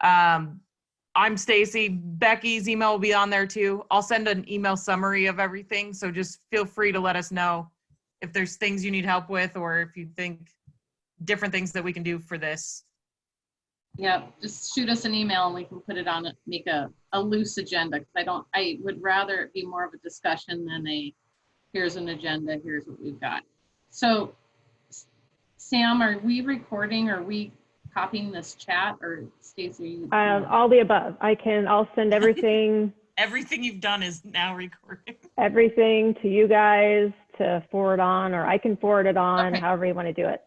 I'm Stacy. Becky's email will be on there too. I'll send an email summary of everything. So just feel free to let us know if there's things you need help with, or if you think different things that we can do for this. Yeah, just shoot us an email and we can put it on, make a loose agenda. Because I would rather it be more of a discussion than here's an agenda, here's what we've got. So Sam, are we recording? Are we copying this chat, or Stacey? All the above. I'll send everything. Everything you've done is now recording. Everything to you guys to forward on, or I can forward it on, okay. However you want to do it.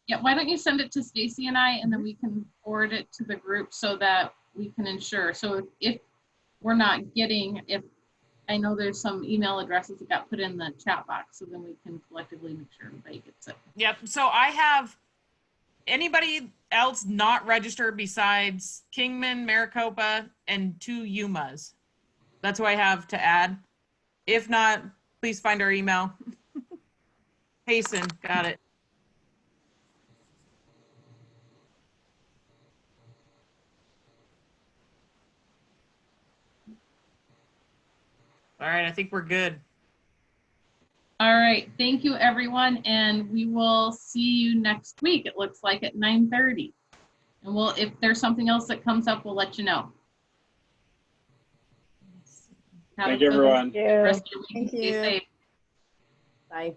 Yeah, why don't you send it to Stacy and I, and then we can forward it to the group so that we can ensure. So if we're not getting, if I know there's some email addresses that got put in the chat box, so then we can collectively make sure everybody gets it. Yep. So I have anybody else not registered besides Kingman, Maricopa, and 2 Yumas. That's what I have to add. If not, please find our email. Hasten, got it. All right, I think we're good. All right, thank you everyone, and we will see you next week. It looks like at 9:30, and if there's something else that comes up, we'll let you know. Thank you, everyone. Rest of your week. Thank Stay you. safe. Bye.